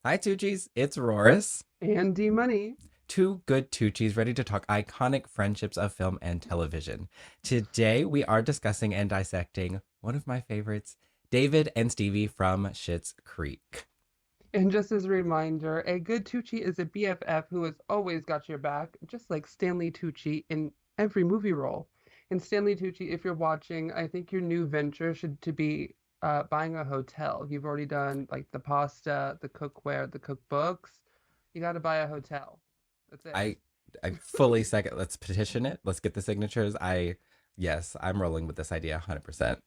Hi, Tuccis. It's Roris. And D Money. Two good Tuccis ready to talk iconic friendships of film and television. Today, we are discussing and dissecting one of my favorites, David and Stevie from Schitt's Creek. And just as a reminder, a good Tucci is a BFF who has always got your back, just like Stanley Tucci in every movie role. And Stanley Tucci, if you're watching, I think your new venture should to be buying a hotel. You've already done like the pasta, the cookware, the cookbooks. You got to buy a hotel. That's it. I I fully second. Let's petition it. Let's get the signatures. Yes, I'm rolling with this idea 100%.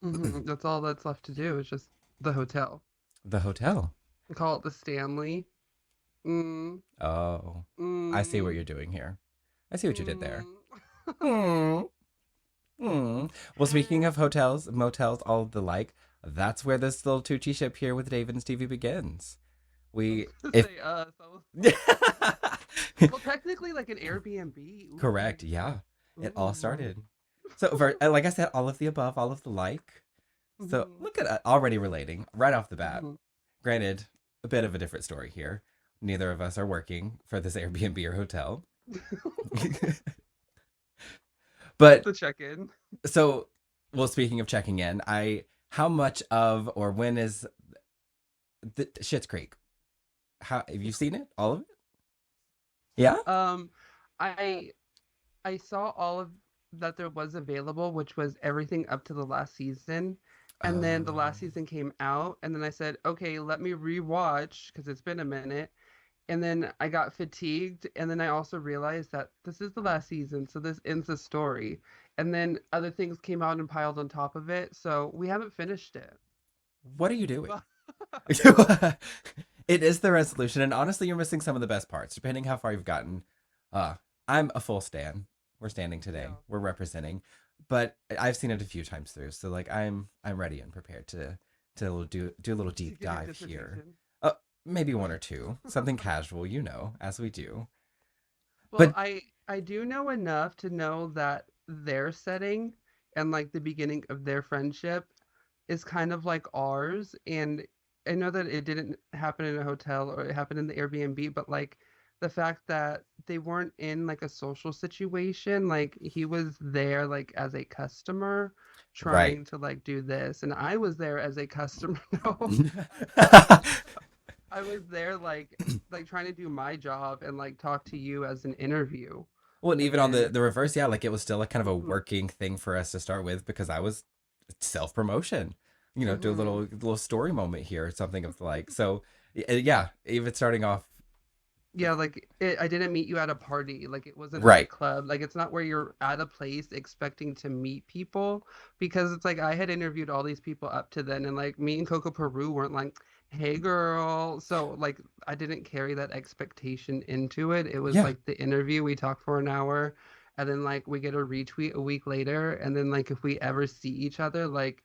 That's all that's left to do is just the hotel. The hotel. We call it the Stanley. Mm, Oh, I see what mm, you're doing here. I see what you did there. mm. Hmm. Hmm. Well, speaking of hotels, motels, all of the like, that's where this little Tucci ship here with David and Stevie begins. I was We, gonna if say us. Well, technically, like an Airbnb. correct, Ooh, yeah, it all ooh. started. So, like I said, all of the above, all of the like. So, Mhm, look at already relating right off the bat. mhm. Granted, a bit of a different story here. Neither of us are working for this Airbnb or hotel. Just But to check in. so, well, speaking of checking in, how much of or when is the Schitt's Creek? How have you seen it? All of it? Yeah. Um, I I saw all of that there was available, which was everything up to the last season. And then the last Oh, season came out, and then I said, okay, let me rewatch because it's been a minute. And then I got fatigued, and then I also realized that this is the last season, so this ends the story. And then other things came out and piled on top of it, so we haven't finished it. what are you doing? It is the resolution, and honestly, you're missing some of the best parts. Depending how far you've gotten, uh, I'm a full stan. We're standing today. Yeah. We're representing, but I've seen it a few times through, so like I'm ready and prepared to do a little To deep give your dive here. dissertation. Uh, Maybe one or two, something casual, as we do. Well, But I do know enough to know that their setting and like the beginning of their friendship is kind of like ours. And I know that it didn't happen in a hotel or it happened in the Airbnb, but like the fact that they weren't in like a social situation, like he was there like as a customer right. trying to like do this, and I was there as a customer. No, I was there like trying to do my job and like talk to you as an interview. Well, and even on And the reverse, yeah, like it was still like kind of a mhm, working thing for us to start with because I was self promotion, do a mhm. little story moment here or something of the like. So yeah, even starting off Yeah, like I didn't meet you at a party. Like it wasn't at a right, club. Like it's not where you're at a place expecting to meet people because it's like I had interviewed all these people up to then and like me and Coco Peru weren't like, "Hey girl." So like I didn't carry that expectation into it. It was yeah, like the interview, we talked for an hour and then like we get a retweet a week later and then like if we ever see each other, like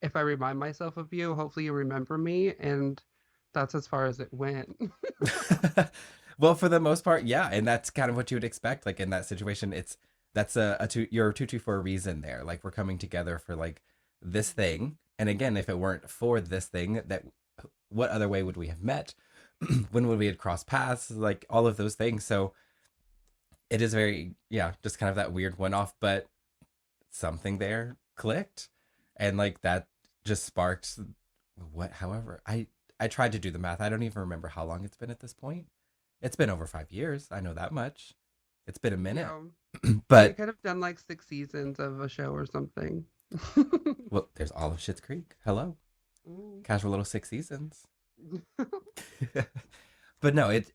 if I remind myself of you, hopefully you remember me and that's as far as it went. well, for the most part, yeah, and that's kind of what you would expect. Like in that situation, that's you're a tutu for a reason there. Like we're coming together for like this thing, and again, if it weren't for this thing, that what other way would we have met? When would we have crossed paths? Like all of those things. So it is very yeah, just kind of that weird one off, but something there clicked, and like that just sparked what. However, I tried to do the math. I don't even remember how long it's been at this point. It's been over 5 years. I know that much. It's been a minute, Yeah. We but could have done like 6 seasons of a show or something. well, there's all of Schitt's Creek. Hello, Mm. casual little 6 seasons. But no, it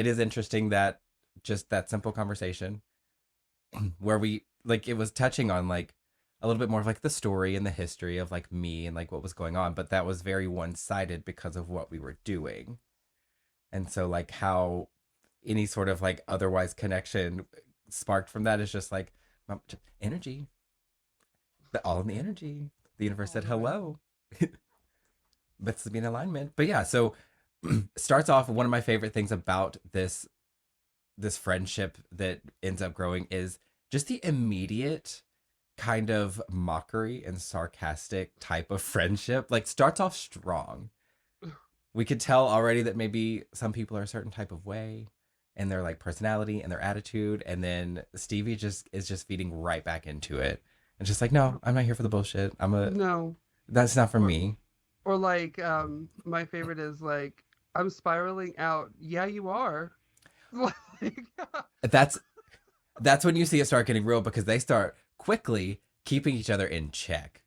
is interesting that just that simple conversation where we like it was touching on like a little bit more of like the story and the history of like me and like what was going on, but that was very one-sided because of what we were doing. And so like how any sort of like otherwise connection sparked from that is just like energy, all in the energy. The universe All said the way. hello. Let's be in alignment. But yeah, so starts off one of my favorite things about this friendship that ends up growing is just the immediate kind of mockery and sarcastic type of friendship. Like starts off strong. we could tell already that maybe some people are a certain type of way and their like personality and their attitude, and then Stevie just is just feeding right back into it. And just like, no, I'm not here for the bullshit. No. That's not for Or me. or like my favorite is like I'm spiraling out. Yeah, you are. Like That's that's when you see it start getting real because they start quickly keeping each other in check.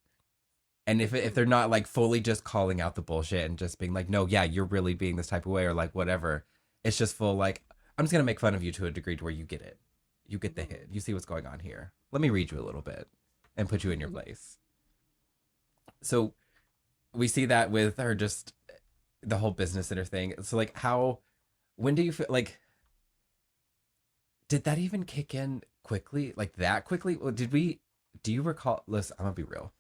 And if they're not like fully just calling out the bullshit and just being like, no, yeah, you're really being this type of way or like whatever, it's just full like, I'm just gonna make fun of you to a degree to where you get it. You get the hit. You see what's going on here. Let me read you a little bit and put you in your place. So we see that with her just the whole business center thing. So like how when do you feel like did that even kick in quickly? Like that quickly? Or did we do you recall listen, I'm gonna be real.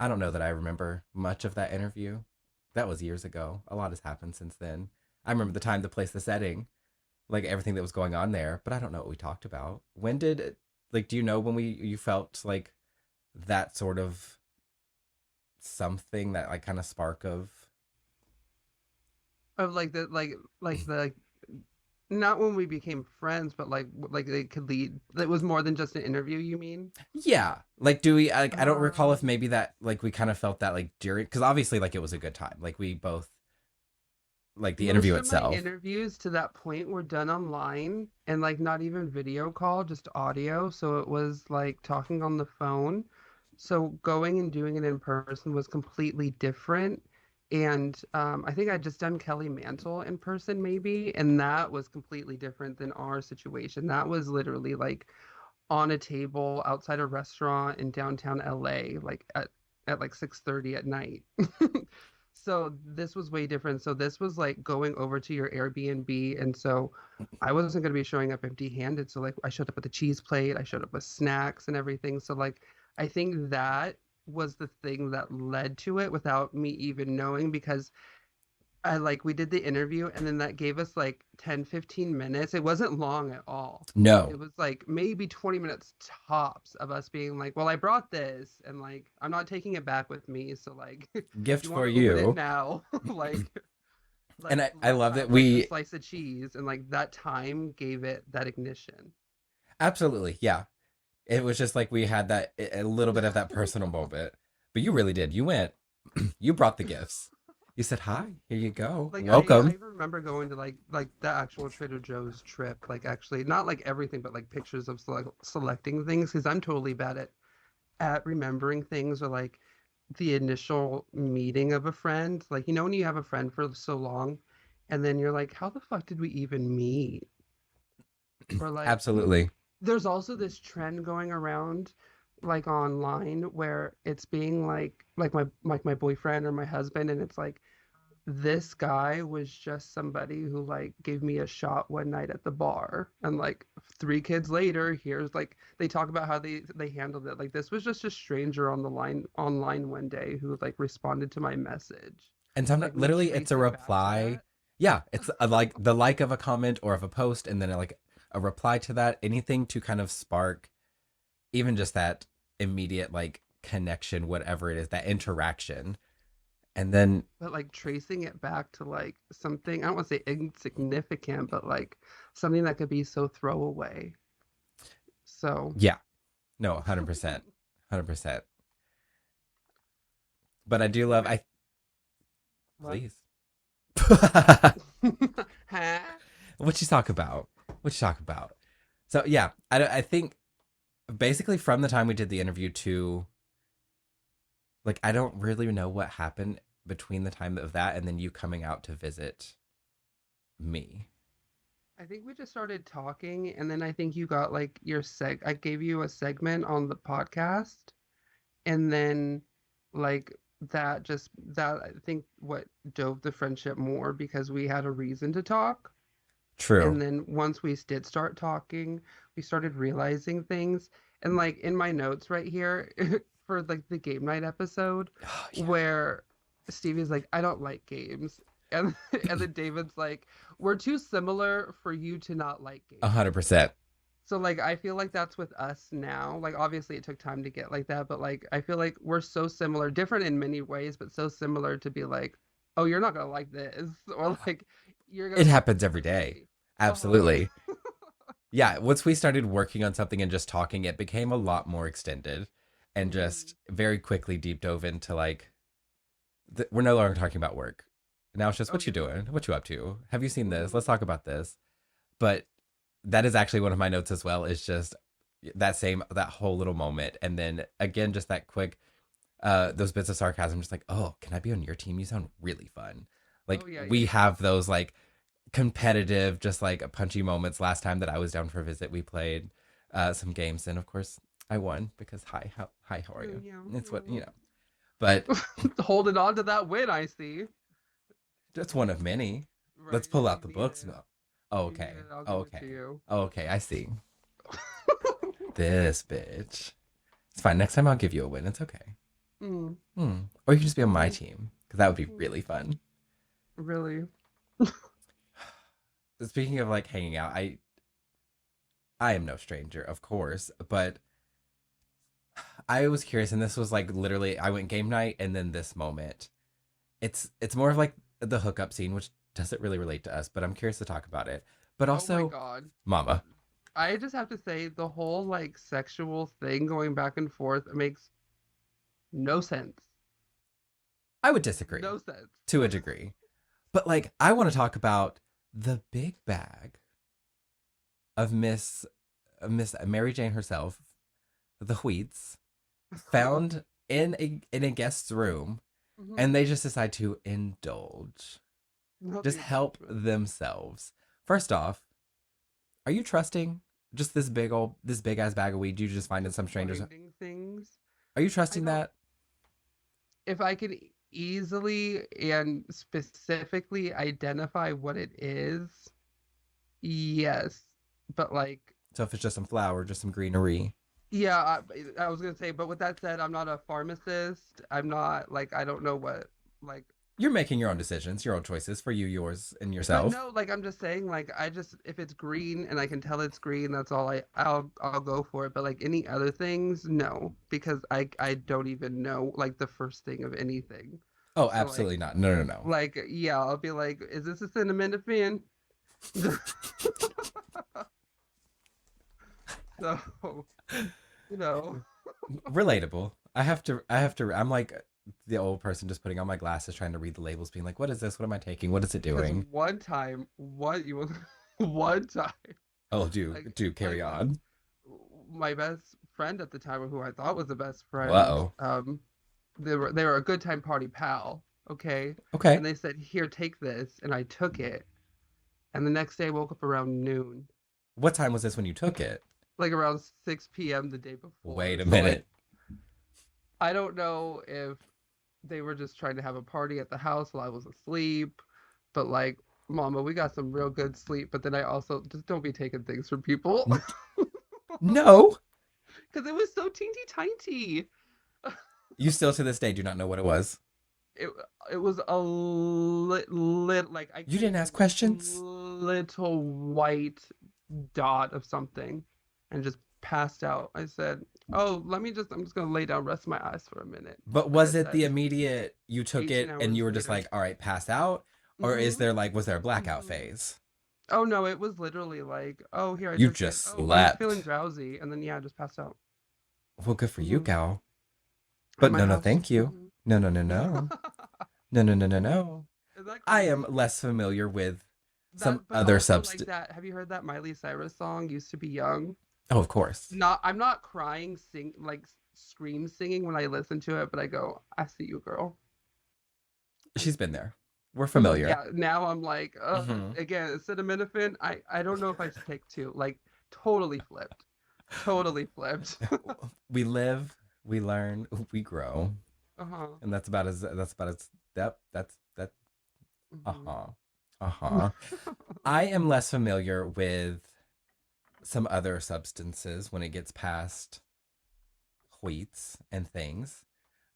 I don't know that I remember much of that interview. That was years ago. A lot has happened since then. I remember the time, the place, the setting, like everything that was going on there, but I don't know what we talked about. When did like do you know when we you felt like that sort of something that like kind of spark of of like the not when we became friends, but like they could lead. It was more than just an interview. You mean? yeah, like do we like I don't recall if Um, maybe that like we kind of felt that like during because obviously like it was a good time like we both like the interview Most of my itself. interviews to that point were done online and like not even video call, just audio. So it was like talking on the phone. So going and doing it in person was completely different. And I think I'd just done Kelly Mantle in person, maybe, and that was completely different than our situation. That was literally like on a table outside a restaurant in downtown LA, like at like 6:30 at night. So this was way different. So this was like going over to your Airbnb, and so I wasn't going to be showing up empty-handed. So like I showed up with a cheese plate, I showed up with snacks and everything. So like I think that was the thing that led to it without me even knowing because I like we did the interview and then that gave us like 10-15 minutes. It wasn't long at all. It No was like maybe 20 minutes tops of us being like, "Well, I brought this and like I'm not taking it back with me, so like gift you for want to open it you. now?" Like And I let's love that have like a we slice of cheese and like that time gave it that ignition. absolutely, yeah. It was just like we had that a little bit of that personal moment. But you really did. You went, you brought the gifts. You said, "Hi, here you go. Like I Welcome." remember going to like the actual Trader Joe's trip, like actually not like everything, but like pictures of selecting things because I'm totally bad at remembering things or like the initial meeting of a friend. Like when you have a friend for so long, and then you're like, how the fuck did we even meet? Or like Absolutely. there's also this trend going around like online where it's being like my boyfriend or my husband and it's like this guy was just somebody who like gave me a shot one night at the bar and like 3 kids later here's like they talk about how they handled it like this was just a stranger on the line online one day who like responded to my message And sometimes, like we literally, it's trace a it back to reply. that. Yeah, it's a, like the like of a comment or of a post, and then like a reply to that. Anything to kind of spark, even just that immediate like connection, whatever it is, that interaction, and then But like tracing it back to like something I don't want to say insignificant but like something that could be so throwaway. So yeah, no, 100%, 100%. But I do love. anyway, I what? please. Huh? What you talk about? What you talk about? So yeah, I think basically from the time we did the interview to like I don't really know what happened between the time of that and then you coming out to visit me. I think we just started talking, and then I think you got like I gave you a segment on the podcast, and then like that I think what dove the friendship more because we had a reason to talk. True. And then once we did start talking, we started realizing things. And like in my notes right here for like the game night episode, Oh, yeah. where Stevie's like, I don't like games. And and then David's like, we're too similar for you to not like games. 100%. So like I feel like that's with us now. Like obviously it took time to get like that, but like I feel like we're so similar, different in many ways, but so similar to be like, oh, you're not gonna like this, or like you're gonna It be happens every day. okay. Uh-huh. Absolutely. Yeah, once we started working on something and just talking, it became a lot more extended and Mhm. just very quickly deep dove into like, we're no longer talking about work. Now it's just, what you Okay. doing? What you up to? Have you seen this? Let's Mhm. talk about this. But that is actually one of my notes as well, is just that whole little moment. And then again, just that quick, those bits of sarcasm, just like, oh, can I be on your team? You sound really fun. Oh Like yeah, yeah, we yeah. have those like competitive, just like punchy moments. Last time that I was down for a visit, we played some games, and of course, I won because hi, how are Yeah, you? yeah, It's what yeah. but Holding on to that win, I see. that's one of many. Let's Right, pull you out the need books. it. No. Oh, You need okay. it. I'll Oh, give it to okay. you. Oh, okay. I see. This bitch. It's fine. Next time I'll give you a win. It's okay. Mm, Or you can just be on my mm, team because that would be mm. really fun. Really? Speaking of like hanging out, I am no stranger, of course, but I was curious, and this was like literally I went game night, and then this moment. It's more of like the hookup scene, which doesn't really relate to us, but I'm curious to talk about it. But Oh my also, God. Mama, I just have to say the whole like sexual thing going back and forth makes no sense. I would disagree No sense. to a degree, but like I want to talk about the big bag of Miss Mary Jane herself, the Wheats, found in a guest's room, and Hmm. they just decide to indulge, Not the just help indulgence. themselves. First off, are you trusting just this big ass bag of weed you just find in Just some strangers? finding things. Are you I trusting don't, that? if I could easily and specifically identify what it is, yes. But like, So if it's just some flour, just some greenery, yeah, I was gonna say, but with that said, I'm not a pharmacist. I'm not like, I don't know what, like, you're making your own decisions, your own choices for you, yours, and but yourself. no, like I'm just saying, like I just if it's green and I can tell it's green, that's all I'll go for it. But like any other things, no, because I don't even know like the first thing of anything. Oh, So absolutely not. No, no, no. yeah, I'll be like, is this a cinnamon? So, you know, Relatable. I'm like the old person just putting on my glasses, trying to read the labels, being like, what is this? What am I taking? What is it because doing? one time, one time, Oh, do like do like carry on. my best friend at the time, who I thought was the best friend, Uh-oh. they were a good time party pal, okay, and Okay. they said, here, take this, and I took it, and the next day I woke up around noon, What time was this when you took it? like around 6 p.m. the day before. Wait a So like minute. I don't know if they were just trying to have a party at the house while I was asleep. But like, Mama, we got some real good sleep. But then I also just don't be taking things from people N- no. because it was so teeny tiny. You still to this day do not know what it was. It it was a like I You couldn't didn't even ask questions? little white dot of something, and just passed out. I said, "Oh, I'm just gonna lay down, rest my eyes for a minute." But Like I was it the said, immediate you took 18 it and hours you were just later. like, all right, pass out? Or is Mm-hmm. there like, was there a blackout Mm-hmm. phase? Oh no, it was literally like, oh, here I You took it. just Oh, I'm feeling slept. drowsy, and then yeah, I just passed out. Well, good for you, Hmm. gal. At But my no, no, house. thank you. Hmm. No, no, no, no. No, no, no, no, no. Is that I am crazy? less familiar with some That, but other also like substance. that. Have you heard that Miley Cyrus song, "Used to Be Young"? Oh, of course. Not, I'm not crying, scream singing when I listen to it, but I go, I see you, girl. I She's see been you. there. We're Mhm. familiar. Yeah, now I'm like, Hmm. again, acetaminophen. I don't know if I should take two. Like, totally flipped. Totally flipped. We live, we learn, we grow. Uh-huh. And that's about as yep, that's that Hmm. uh-huh. Uh-huh. I am less familiar with some other substances when it gets past wheats and things.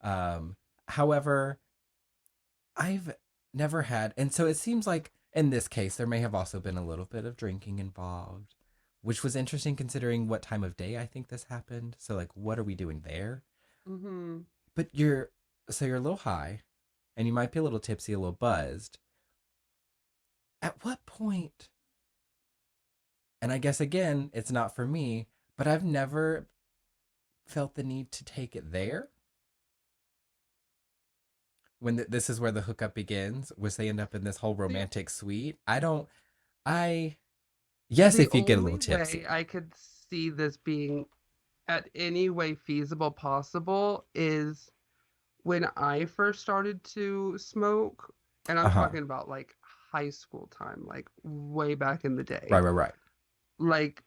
Um, However, I've never had, and so it seems like in this case there may have also been a little bit of drinking involved, which was interesting considering what time of day I think this happened. So like, what are we doing there? Hmm. But you're a little high, and you might be a little tipsy, a little buzzed. At what point? And I guess again, it's not for me, but I've never felt the need to take it there. When this is where the hookup begins, which they end up in this whole The romantic suite. I, yes, the if you get a little only way tipsy. I could see this being at any way feasible possible is when I first started to smoke, and Uh I'm huh. talking about like high school time, like way back in the Right, day. right, right. Like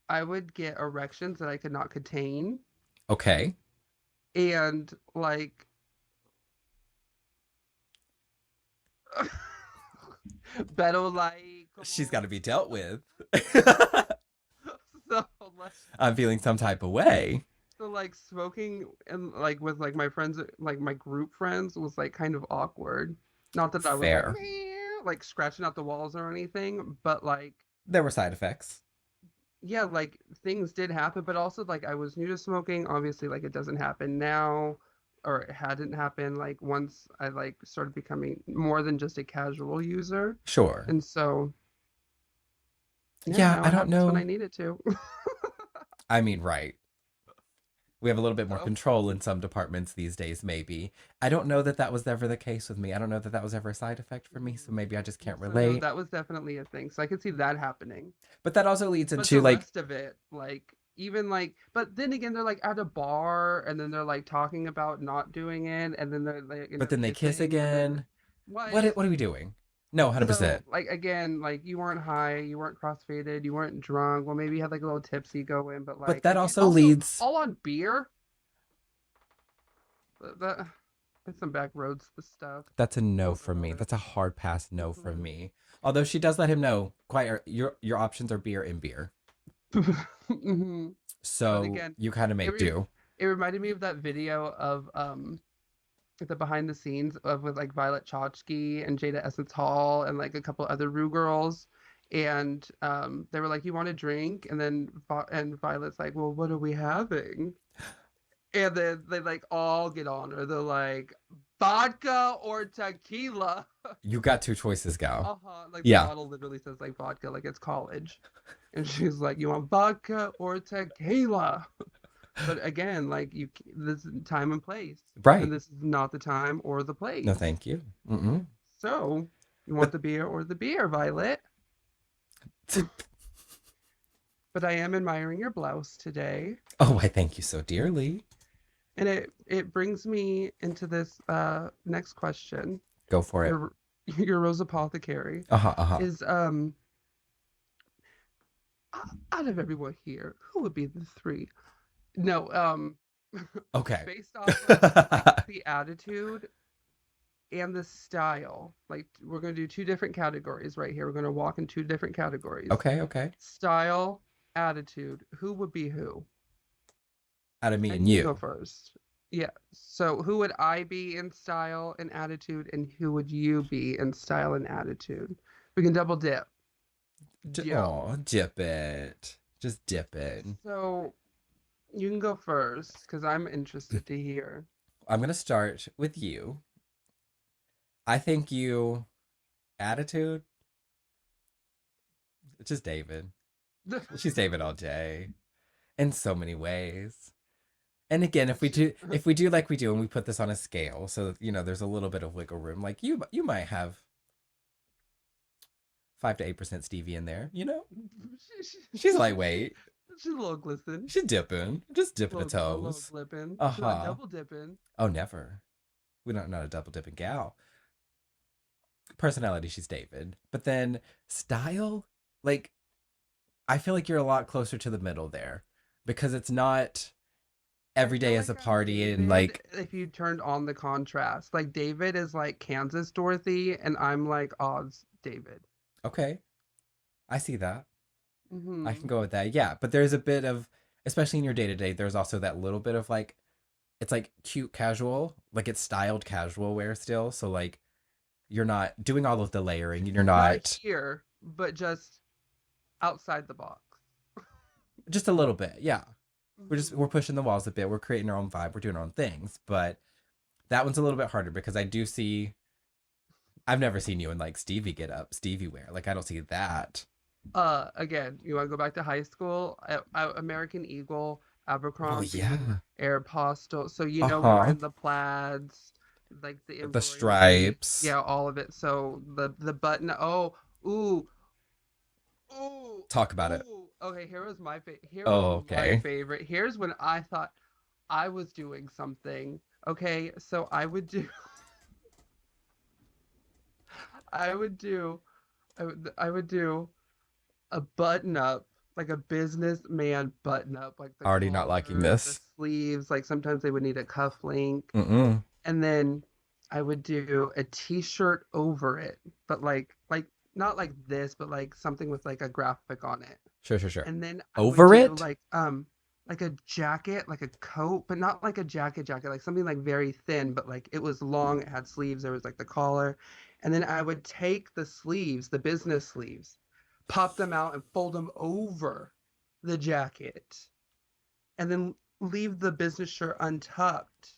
I would get erections that I could not contain, Okay. and like better like come She's on. got to be dealt with. So like I'm feeling some type of way. so like smoking and like with like my friends, like my group friends, was like kind of awkward. Not that I was like Fair. "Meow," like scratching out the walls or anything, but like There were side effects. yeah, like things did happen, but also like I was new to smoking. Obviously, like it doesn't happen now, or it hadn't happened like once I like started becoming more than just a casual user. Sure. And so yeah, Yeah, now I it don't happens when I know. need it to. I mean, right. We have a little bit more So control in some departments these days, maybe. I don't know that that was ever the case with me. I don't know that that was ever a side effect for me, so maybe I just can't so no, relate. that was definitely a thing. So I could see that happening. But that also leads But into the like, rest of it, like even like, but then again, they're like at a bar, and then they're like talking about not doing it, and then they're like, but then they kiss kissing, and then again. what? What are we doing? No, So 100%. like again, like you weren't high, you weren't crossfaded, you weren't drunk. Well, maybe you had like a little tipsy going, but But like that again, also also leads, all on beer. That that's some back roads the stuff. that's a no Don't from know me. about That's a hard pass no from it. me. Although she does let him know, quite your options are beer and beer. Mhm. But So again, you kind of it make re- do. it reminded me of that video of the behind the scenes of with like Violet Chachki and Jada Essence Hall and like a couple other Rue girls. And they were like, "You want a drink?" And then and Violet's like, "Well, what are we having?" And then they like all get on her. They're like, "Vodka or tequila?" You got two choices, gal. Uh-huh. Like the Yeah. bottle literally says like vodka, like it's college. And she's like, "You want vodka or tequila?" But again, like this is time and place, Right. and this is not the time or the No, place. thank you. Mm-mm. So, you want But the beer or the beer, Violet? But I am admiring your blouse today, oh, I thank you so dearly. and it brings me into this next question. Go for it. Your your Rose Apothecary Uh huh. Uh huh. is out of everyone here, who would be the three? No, Okay. based off of like the attitude and the style. Like we're gonna do two different categories right here. We're gonna walk in two different categories. okay. Okay. Style, attitude. Who would be who? Out of me And and you can go you. first. Yeah. So who would I be in style and attitude, and who would you be in style and attitude? We can double dip. Oh, Yo. dip it. Just dip it. So you can go first because I'm interested to hear. I'm gonna start with you. I think you attitude. It's just David. She's David all day in so many ways. And again, if we do like we do and we put this on a scale, so there's a little bit of wiggle room. Like you might have 5 to 8% Stevie in there. She's lightweight. She's a little glisten, She's dipping, just dipping the a little toes. glipping. Uh She's not huh. double dipping. Oh, never. We don't not a double dipping gal. Personality, she's David, but then style, like I feel like you're a lot closer to the middle there because it's not I every feel day as like a I'm party and David like if you turned on the contrast. Like David is like Kansas Dorothy, and I'm like Oz David. okay, I see that. I can Hmm. go with that. Yeah, but there's a bit of, especially in your day to day, there's also that little bit of like, it's like cute casual, like it's styled casual wear still. So like you're not doing all of the layering and you're Not not here, but just outside the box. just a little bit. Yeah. We're Hmm. pushing the walls a bit. We're creating our own vibe. We're doing our own things. But That one's a little bit harder because I do see. I've never seen you in like Stevie get up, Stevie wear. Like I don't see that. Again, you want to go back to high school? American Eagle, Oh Abercrombie, yeah. Aeropostale. So Uh huh. wearing the plaids, like the The embroidery, stripes. yeah, all of it. So the button. Oh, ooh, ooh, Talk about it. ooh. Okay, here was Oh, my okay. favorite. Here's when I thought I was doing something. Okay, so I would do, I would do a button up, like a businessman button up, like the Already not liking collar, the this. sleeves, like sometimes they would need a cuff link. Mm-mm. And then I would do a t-shirt over it, but like not like this, but like something with like a graphic on it. Sure, sure, sure. And then I would Over do it? like a jacket, like a coat, but not like a jacket, like something like very thin, but like it was long, it had sleeves, there was like the collar. And then I would take the sleeves, the business sleeves, pop them out and fold them over the jacket, and then leave the business shirt untucked.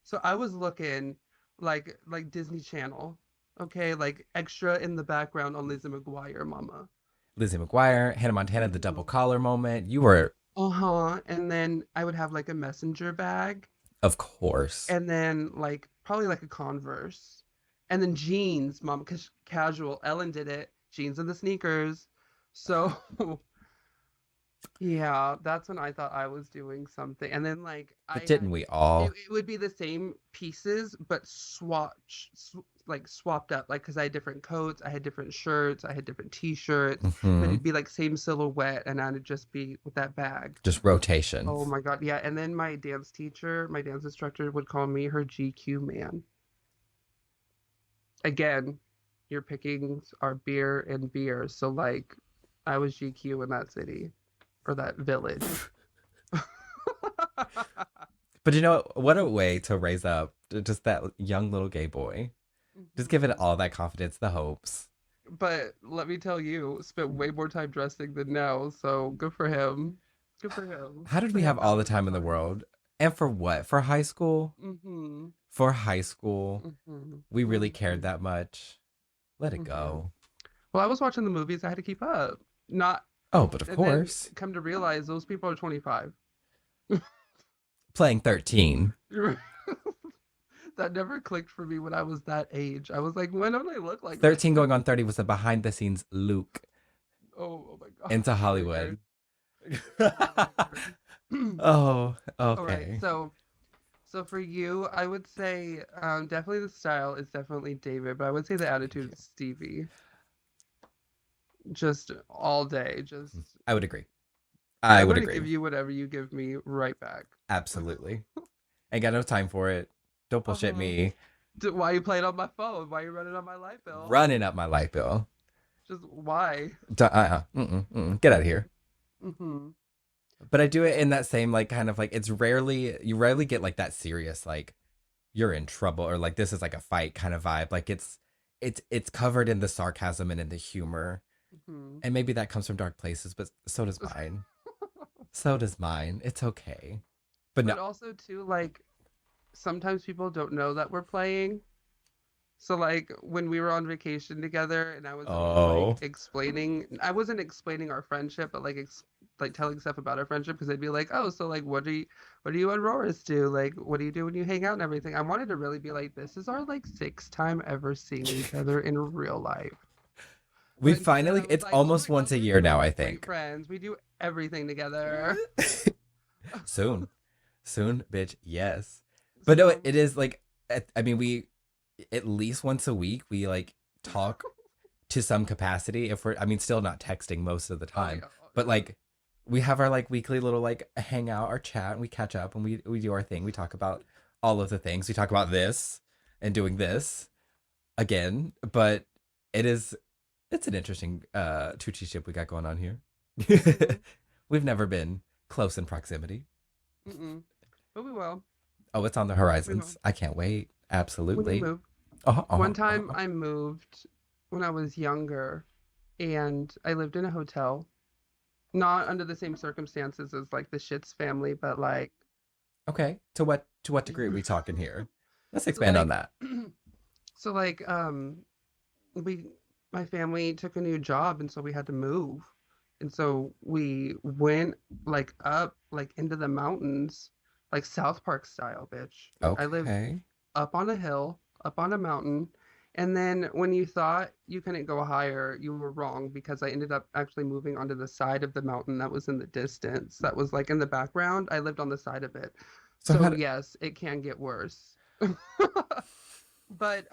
So I was looking like Disney Channel. Okay, like extra in the background on Lizzie McGuire, mama. Lizzie McGuire, Hannah Montana, the double Hmm. collar moment. You were, Uh-huh. And then I would have like a messenger bag, of course. and then like probably like a Converse. And then jeans, mom, because casual. Ellen did it. Jeans and the sneakers. So yeah, that's when I thought I was doing something. And then like But I didn't had we all? it would be the same pieces but like swapped up, like because I had different coats, I had different shirts, I had different t-shirts, but Hmm. it'd be like same silhouette and I'd just be with that bag. Just Oh rotations. my God, yeah. And then my dance instructor would call me her GQ man. Again, your pickings are beer and beer. So like I was GQ in that city or that village. But you know what a way to raise up just that young little gay boy. Just give it Mhm. all that confidence, the hopes. But let me tell you, spent way more time dressing than now, so good for him. Good for him. How did But we yeah, have that all the was time in the fun. world? And for what? For high school? Mhm. For high school. Mhm. We really cared Mhm. that much. Let it Mhm. go. Well, I was watching the movies. I had to keep up. Not, Oh, but of and then course. come to realize those people are 25. Playing 13. That never clicked for me when I was that age. I was like, when don't they look like that? 13 going on 30 was a behind the scenes Luke Oh my God. into Triggered. Hollywood. Triggered. Oh, All right. okay. So for you, I would say definitely the style is definitely David, but I would say the Thank attitude you. is Stevie. Just all day. Just I would agree. I I'm would gonna agree. give you whatever you give me right back. Absolutely. Ain't got no time for it. Don't bullshit Uh-huh. me. Why you playing on my phone? Why you running on my light bill? Running up my light bill. Just why? Mm-mm, mm-mm. Get out of here. Mm-hmm. But I do it in that same like kind of like it's rarely you rarely get like that serious like you're in trouble or like this is like a fight kind of vibe. Like it's covered in the sarcasm and in the humor. Mm-hmm. And maybe that comes from dark places, but so does mine. So does mine. It's okay. But no. But also too, like sometimes people don't know that we're playing. So like when we were on vacation together and I was always like Oh. I wasn't explaining our friendship, but like like telling stuff about our friendship because they'd be like, "Oh, so like what do you and Roris do? Like what do you do when you hang out and everything?" I wanted to really be like, "This is our like sixth time ever seeing each other in real life." We But instead I finally was it's like, "Oh almost my God, once a we're year now, I such great think. friends. We do everything together." Soon. Soon, bitch. Yes. But no, So, it is like I mean we at least once a week we like talk to some capacity if we're I mean still not texting most of the oh time yeah, but like we have our like weekly little like hangout our chat and we catch up and we do our thing we talk about all of the things we talk about this and doing this again but it is it's an interesting Tucciship we got going on here. mm-hmm, We've never been close in proximity. mm-mm. But we will, Oh, it's on the we will horizons. I can't wait. when you Absolutely. move. Uh-huh, uh-huh, One time uh-huh. I moved when I was younger and I lived in a hotel, not under the same circumstances as like the Schitt's family, but like Okay, to what degree are we talking here? Let's So expand on like, that. so like, we, my family took a new job, and so we had to move, and so we went like up, like into the mountains, like South Park style, bitch. I lived Okay. up on a hill, up on a mountain. And then when you thought you couldn't go higher, you were wrong because I ended up actually moving onto the side of the mountain that was in the distance. That was like in the background. I lived on the side of it. So So how? yes, it can get worse. But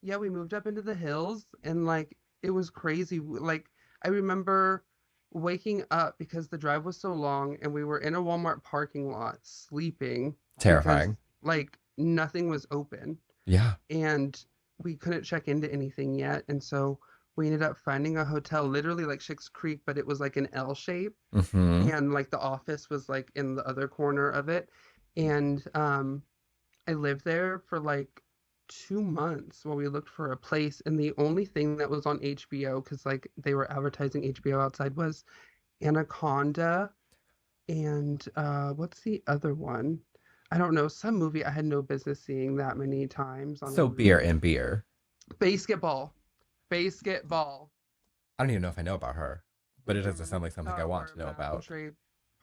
yeah, we moved up into the hills and like it was crazy. Like I remember waking up because the drive was so long and we were in a Walmart parking lot sleeping because Terrifying. like nothing was open Yeah. and we couldn't check into anything yet. And so we ended up finding a hotel literally like Schitt's Creek, but it was like an L shape Mm-hmm. and like the office was like in the other corner of it. And I lived there for like 2 months while we looked for a place, and the only thing that was on HBO, because like they were advertising HBO outside, was Anaconda and what's the other one? I don't know, some movie I had no business seeing that many times on a So beer movie. and beer. Basketball. Basketball. I don't even know if I know about her, but it doesn't Mm-hmm. sound like something I want Where to know Matt and about. Trey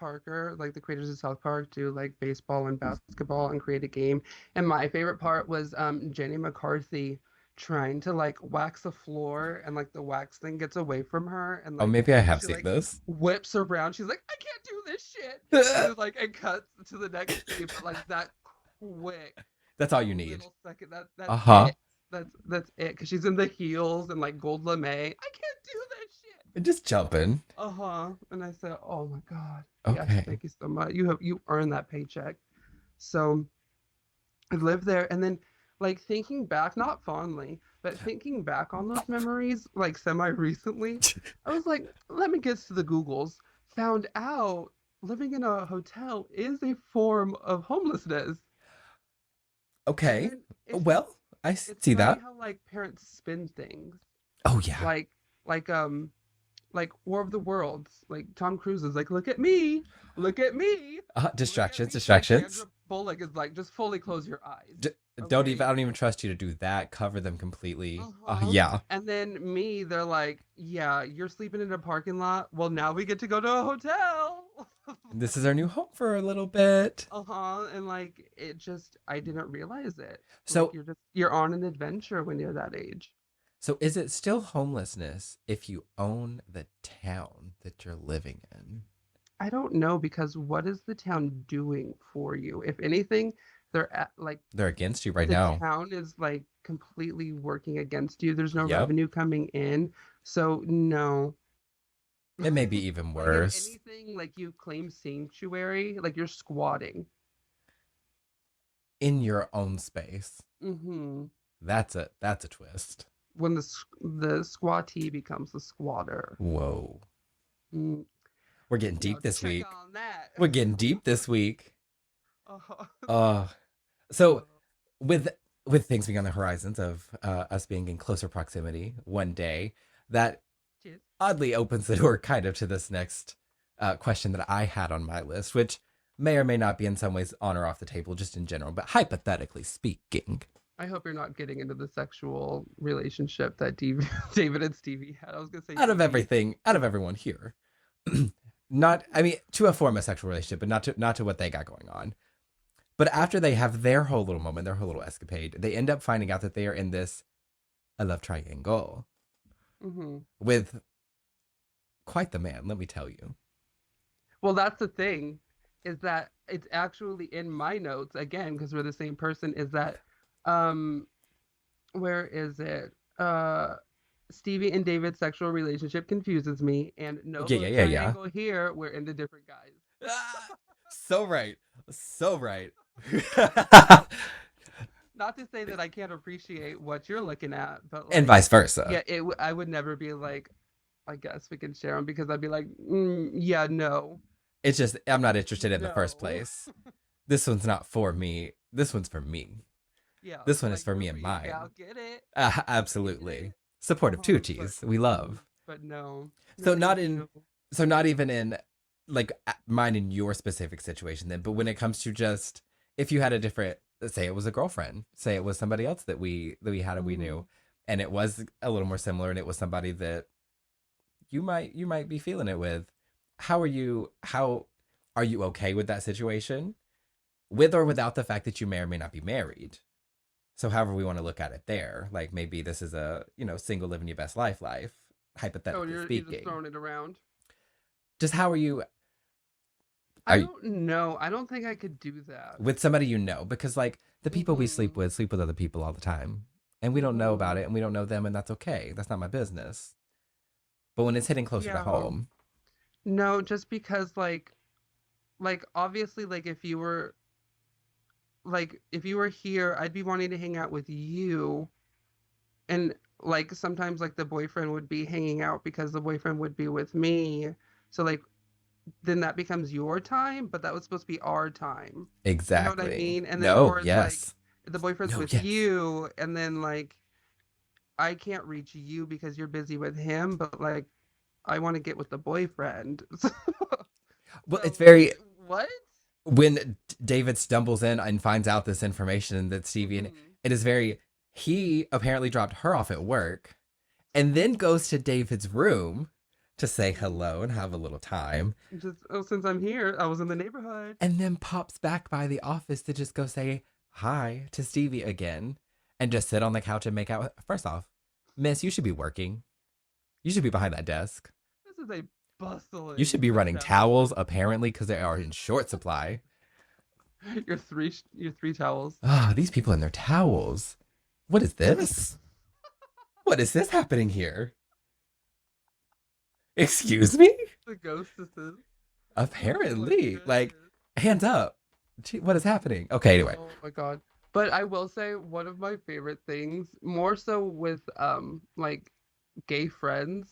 Parker, like the creators of South Park, do like baseball and basketball and create a game. And my favorite part was Jenny McCarthy trying to like wax a floor and like the wax thing gets away from her and Oh, like maybe I have she seen like this. whips around. She's like, I can't do this shit. And then like it cuts to the next scene, but like that quick That's all you need. little second that's Uh-huh. it. That's it. Cause she's in the heels and like gold lame. I can't do this shit. Just jumping. Uh-huh. And I said, "Oh my God. Yes, Okay. thank you so much. You earned that paycheck." So I lived there and then like thinking back, not fondly, but thinking back on those memories, like semi recently, I was like, let me get to the Googles. Found out living in a hotel is a form of homelessness. And Okay. then Well, I it's see funny that. how like parents spin things. Oh yeah. Like like um like War of the Worlds. Like Tom Cruise is like, look at me, look at Distractions, me. And like distractions. Sandra Bullock is like, just fully close your eyes. D- don't even. Okay. I don't even trust you to do that. Cover them completely. Uh-huh. Yeah. And then me, they're like, yeah, you're sleeping in a parking lot. Well, now we get to go to a hotel. This is our new home for a little bit. Uh-huh. And like it just I didn't realize it. Like So, you're on an adventure when you're that age. so is it still homelessness if you own the town that you're living in? I don't know because what is the town doing for you? If anything, they're at like They're against you right the now. town is like completely working against you. There's no Yep. revenue coming in. So no. It may be even Like if worse anything, like you claim sanctuary, like you're squatting. in your own space. Mm-hmm. That's a twist. When the squattee becomes the squatter. Whoa. Mm, We're getting yeah, deep this check week. on that. We're getting deep this week. Uh-huh. Uh Uh, so with with things being on the horizons of us being in closer proximity one day, that cheers. oddly opens the door kind of to this next question that I had on my list, which may or may not be in some ways on or off the table, just in general, but hypothetically speaking. I hope you're not getting into the sexual relationship that David and Stevie had. I was gonna say Out of DB. everything, out of everyone here, not I mean to a form of sexual relationship, but not to what they got going on. But after they have their whole little moment, their whole little escapade, they end up finding out that they are in this a love triangle Mm-hmm. with quite the man, let me tell you. Well, that's the thing, is that it's actually in my notes again because we're the same person. Is that, um, where is it? Stevie and David's sexual relationship confuses me, and no Yeah, yeah, love yeah, yeah. triangle here. We're into different guys. Ah, so right. So right. Not to say that I can't appreciate what you're looking at, but And like, vice versa. yeah, I would never be like, I guess we can share them because I'd be like, yeah, no, It's just, I'm not interested in the first no, place. This one's not for me. This one's for me. yeah, This one is like for you're me for and you, gal, mine. get it, get Absolutely. it. Supportive Uh-huh, but Tuccis. We love. but no, no, So not thank in, you. so not even in like mine in your specific situation then, but when it comes to just, if you had a different say it was a girlfriend, say it was somebody else that we had and we Mm-hmm. knew, and it was a little more similar, and it was somebody that you might be feeling it with. How are you okay with that situation, with or without the fact that you may or may not be married? So however we want to look at it there, like maybe this is a, single living your best life, Oh, hypothetically you're just speaking. throwing it around. Just how are you I are you don't know. I don't think I could do that. with somebody because like the people we Mm-hmm. sleep with other people all the time. And we don't know about Mm-hmm. it and we don't know them, and that's okay. That's not my business. But when it's hitting closer to Yeah. home, No, just because like obviously like if you were here, I'd be wanting to hang out with you, and like sometimes like the boyfriend would be hanging out because the boyfriend would be with me. So like then that becomes your time, but that was supposed to be our time. You know what I exactly. mean? And then No, or it's like yes. the boyfriend's No, with yes. you and then like I can't reach you because you're busy with him, but like I want to get with the boyfriend. Well, it's So very what? when David stumbles in and finds out this information that Stevie, and Hmm. it is very, he apparently dropped her off at work and then goes to David's room to say hello and have a little time, Just oh, since I'm here, I was in the neighborhood. and then pops back by the office to just go say hi to Stevie again and just sit on the couch and make out. First off, miss, you should be working. You should be behind that desk. This is a You should bustling be running towels, establishment. apparently, because they are in short supply. Your three towels. Ah, these people in their towels. What is this? What is this happening here? Excuse me? The ghostesses. Oh my Apparently. Like, goodness. hands up. Gee, what is happening? Okay, anyway. Oh my god. But I will say one of my favorite things, more so with like gay friends,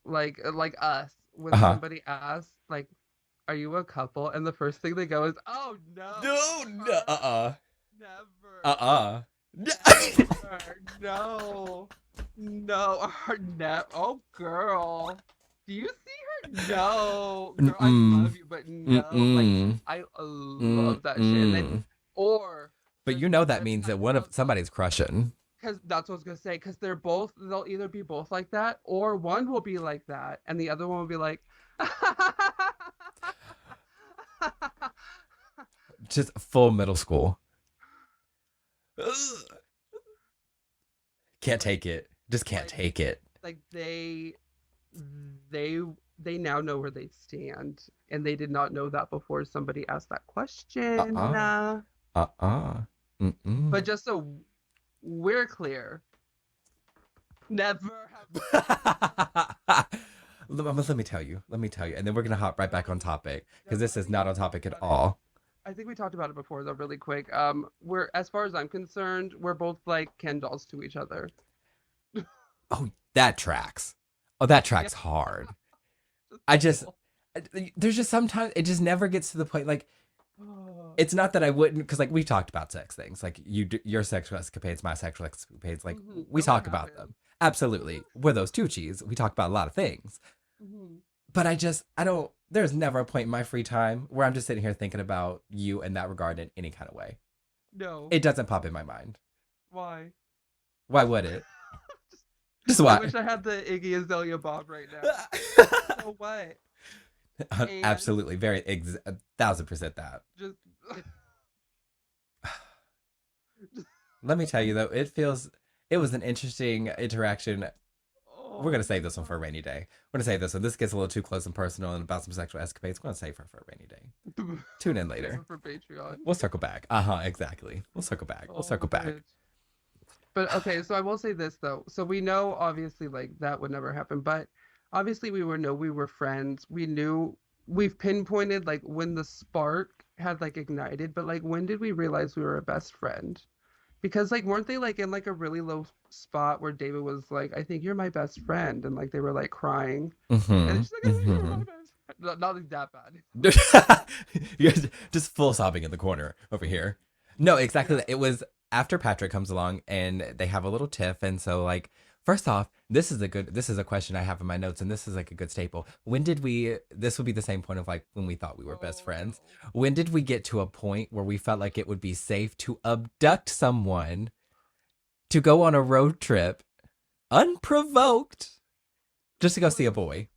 like us, Uh when huh. somebody asks like, "Are you a couple?" and the first thing they go is, "Oh no, No, no, never, uh-uh. never, no, no, oh girl, do you see her? No, girl, I Mm-mm. love you, but no, like Mm-mm. I love that shit." And then Mm-mm. or But the you know that flip means that side one of of that, somebody's crushing. because that's what I was gonna say, because they'll either be both like that, or one will be like that, and the other one will be like, Just full middle school. Ugh. Can't like take it. Just can't like take it. like they they now know where they stand, and they did not know that before somebody asked that question. Uh-uh. Uh-uh. But Mm-mm. just so we're clear, never have we. Let me tell you. Let me tell you. And then we're going to hop right back on topic No, because this I is think we not on talked topic at about it. all. I think we talked about it before, though, really quick. We're, as far as I'm concerned, we're both like Ken dolls to each other. Oh, that tracks. Oh, that Yeah, tracks hard. just I a just, little. there's just sometimes it just never gets to the point. Like, Oh. it's not that I wouldn't, because like we've talked about sex things, like your sexual escapades, my sexual escapades, like we And what talk about happened? them. Absolutely. We're those Tuccis. We talk about a lot of things. Hmm. But I don't, there's never a point in my free time where I'm just sitting here thinking about you in that regard in any kind of way. No. It doesn't pop in my mind. Why? Why would it? Just, Just I why? wish I had the Iggy Azalea bob right now. So what? And Absolutely. Very, 1,000% that. just, just Let me tell you though, it was an interesting interaction. We're oh gonna save this one for a rainy day. We're gonna save this one. This gets a little too close and personal and about some sexual escapades. We're gonna save her for a rainy day. no. Tune in Save later. it for Patreon. We'll circle back. Uh huh. Exactly. We'll circle back. We'll Oh, circle back. bitch. But okay, so I will say this though. So we know obviously like that would never happen, but obviously we were friends. We knew we've pinpointed like when the spark had like ignited, but like when did we realize we were a best friend? Because like weren't they like in like a really low spot where David was like, I think you're my best friend, and like they were like crying. And she's like, I think you're my Mm-hmm. best friend. Not like that bad. Mm-hmm. You're just full sobbing in the corner over here. No, exactly. Yeah. It was after Patrick comes along and they have a little tiff, and so like First off, this is a question I have in my notes, and this is like a good staple. When did we, this would be the same point of like when we thought we were best Oh friends. no. When did we get to a point where we felt like it would be safe to abduct someone to go on a road trip unprovoked just to go What see is a boy?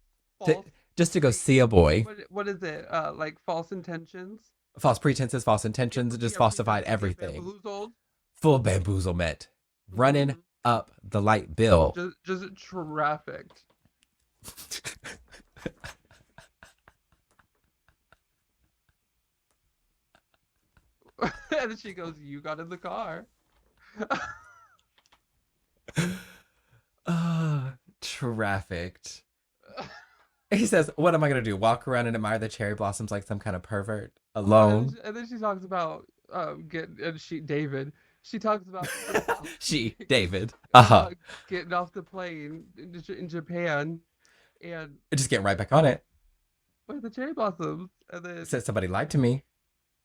To, false just to go like see a boy. what is it? Like false intentions? False pretenses, false intentions, just Yeah, falsified pretenses get everything. bamboozled. Full bamboozlement. Running Hmm. up the light bill. Just trafficked. And then she goes, "You got in the car." Trafficked. He says, "What am I gonna do? Walk around and admire the cherry blossoms like some kind of pervert alone?" And then she talks about David. She talks about She, David. Uh huh. about getting off the plane in Japan and Just getting right back on it. with the cherry blossoms, Said somebody lied to me.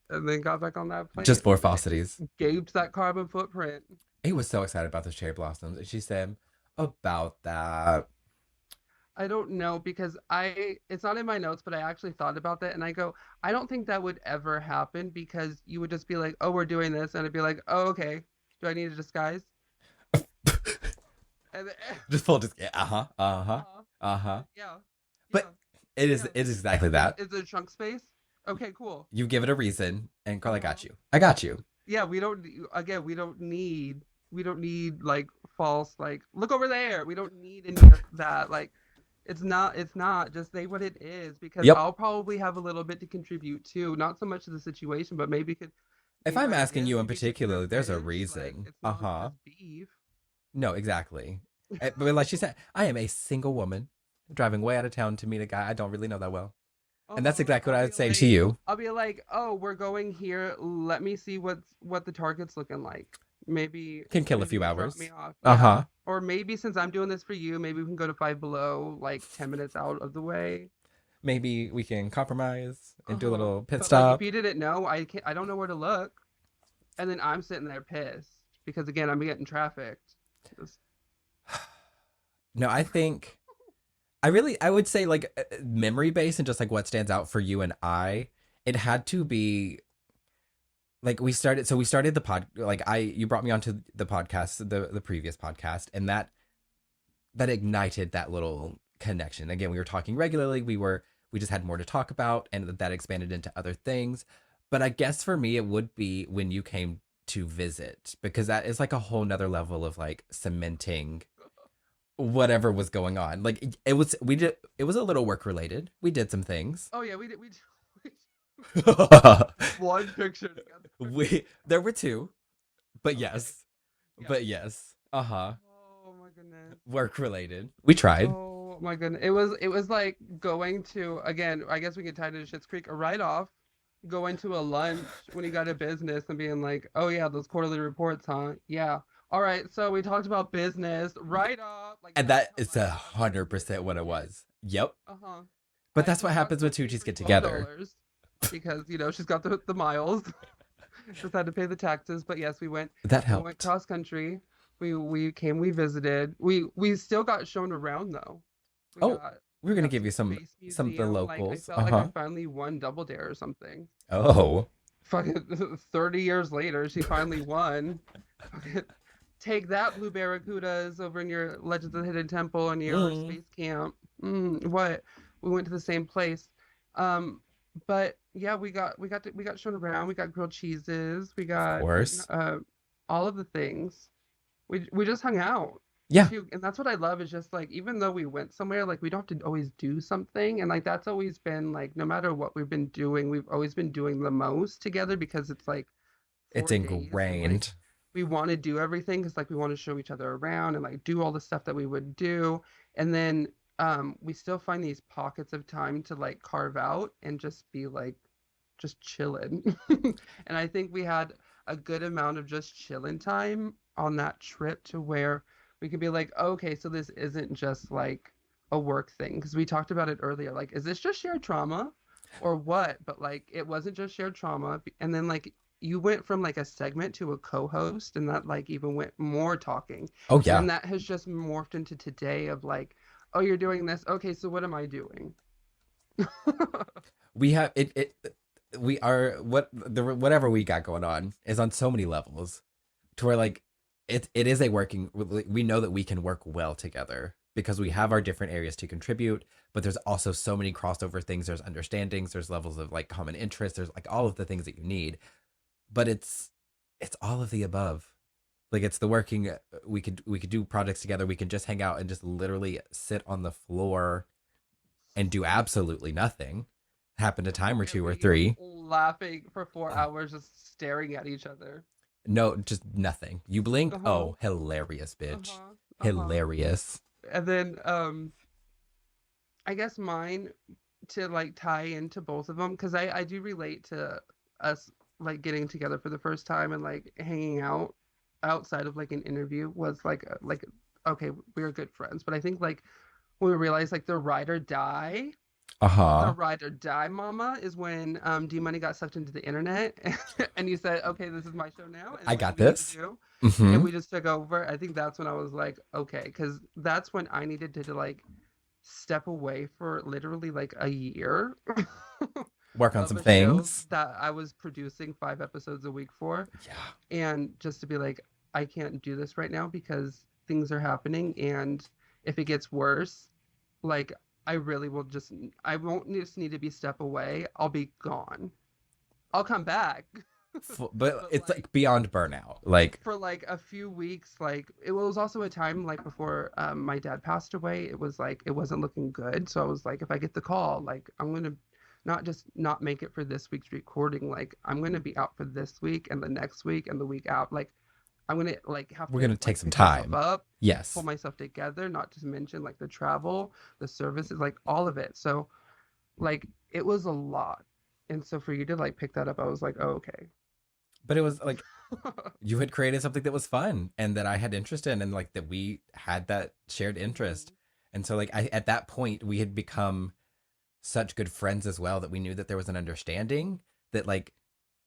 and then got back on that plane Just more and then falsities. gaped that carbon footprint. He was so excited about those cherry blossoms. And she said, about that. I don't know because it's not in my notes, but I actually thought about that and I go, I don't think that would ever happen because you would just be like, oh, we're doing this, and it'd be like, oh, okay. Do I need a disguise? And then, Just full, just, uh huh, uh huh, uh, uh huh. yeah, yeah, But it is, yeah. it is exactly that. Is it a trunk space? Okay, cool. You give it a reason, and girl, I Uh-huh. got you. I got you. Yeah, again, we don't need like false like look over there. We don't need any of that. Like it's not just say what it is because Yep. I'll probably have a little bit to contribute too. Not so much to the situation, but If maybe I'm asking ideas, you in maybe fixing a particular, there's a wrench. Like reason. it's Uh not huh. just beef. No, exactly. But like she said, I am a single woman driving way out of town to meet a guy I don't really know that well. And that's exactly what I would say to you. I'll be like, oh, we're going here. Let me see what the target's looking like. Can kill a Maybe few you drop me hours. off. Uh Yeah. huh. Or maybe since I'm doing this for you, maybe we can go to Five Below, like 10 minutes out of the way. Maybe we can compromise and do a Uh-huh. little pit But like if stop. you didn't know, I don't know where to look. And then I'm sitting there pissed because again, I'm getting trafficked. Just- No, I would say like memory based and just like what stands out for you and I, it had to be like we started the pod, like you brought me onto the podcast, the previous podcast, and that ignited that little connection. Again, we were talking regularly, we just had more to talk about, and that expanded into other things. But I guess for me it would be when you came to visit, because that is like a whole nother level of like cementing whatever was going on. Like it was a little work related. We did some things. Oh yeah, we one picture together. We there were two, but Okay. yes. Yeah. But yes. Uh-huh. Oh my goodness. Work related. We tried. Oh my goodness. It was like going to again, I guess we could tie it to Schitt's Creek, a write-off, going to a lunch when you got a business and being like, oh yeah, those quarterly reports, huh? Yeah. All right, so we talked about business, write off. Like And that's that how is my a conversation hundred percent what it ended. was. Yep. Uh-huh. But I that's just what got happens when two something G's for get together. $12 because she's got the miles. Just had to pay the taxes. But yes, That we went helped. cross country. We visited. We still got shown around though. We Oh, got we're we gonna got give to you the space some of the museum. Like I locals. felt like I Uh-huh. finally won Double Dare or something. Oh. Fucking 30 years later, she finally won. Fucking take that, Blue Barracudas, over in your Legends of the Hidden Temple and your Mm, space camp. What? We went to the same place. Um, but yeah, we got shown around. We got grilled cheeses. We of got course. all of the things. We just hung out. Yeah. Too, and that's what I love is just like even though we went somewhere, like we don't have to always do something, and like that's always been like no matter what we've been doing, we've always been doing the most together because it's like It's 4 days and like ingrained. we want to do everything because like we want to show each other around and like do all the stuff that we would do, and then we still find these pockets of time to like carve out and just be like just chilling. And I think we had a good amount of just chilling time on that trip to where we could be like, okay, so this isn't just like a work thing. Because we talked about it earlier. Like, is this just shared trauma or what? But like, it wasn't just shared trauma. And then, like, you went from like a segment to a co-host, and that like even went more talking. Oh And yeah. then that has just morphed into today of like, oh, you're doing this. Okay, so what am I doing? We have it we are whatever we got going on is on so many levels to where like it is a working, we know that we can work well together because we have our different areas to contribute, but there's also so many crossover things, there's understandings, there's levels of like common interest, there's like all of the things that you need, but it's all of the above. Like it's the working, we could do projects together, we can just hang out and just literally sit on the floor and do absolutely nothing. Happened a time or And two or be three. laughing for four Oh, hours, just staring at each other. no, just nothing. You blink, Uh-huh. oh, hilarious, bitch. Uh-huh. Uh-huh. Hilarious. And then I guess mine, to like tie into both of them, because I do relate to us like getting together for the first time and like hanging out outside of like an interview was like okay, we are good friends, but I think like when we realized like the Uh-huh. ride or die mama is when D Money got sucked into the internet and you said, okay, this is my show now, and I what do got we need to this. do? And Mm-hmm. we just took over. I think that's when I was like, okay, because that's when I needed to like step away for literally like a year Work on of some a show things. that I was producing 5 episodes a week for. Yeah. And just to be like, I can't do this right now because things are happening. And if it gets worse, like, I really will just, I won't just need to be step away. I'll be gone. I'll come back. But But it's like, like beyond burnout. Like, for like a few weeks, like it was also a time like before my dad passed away. It was like it wasn't looking good, so I was like, if I get the call, like I'm gonna not just not make it for this week's recording, like I'm gonna be out for this week and the next week and the week out. Like I'm gonna like have we're to gonna take like some pick myself time. up, pull Yes. myself together, not to mention like the travel, the services, like all of it. So like it was a lot, and so for you to like pick that up, I was like, oh, okay. But it was like you had created something that was fun and that I had interest in, and like that we had that shared interest. Mhm. And so like I at that point we had become such good friends as well that we knew that there was an understanding that like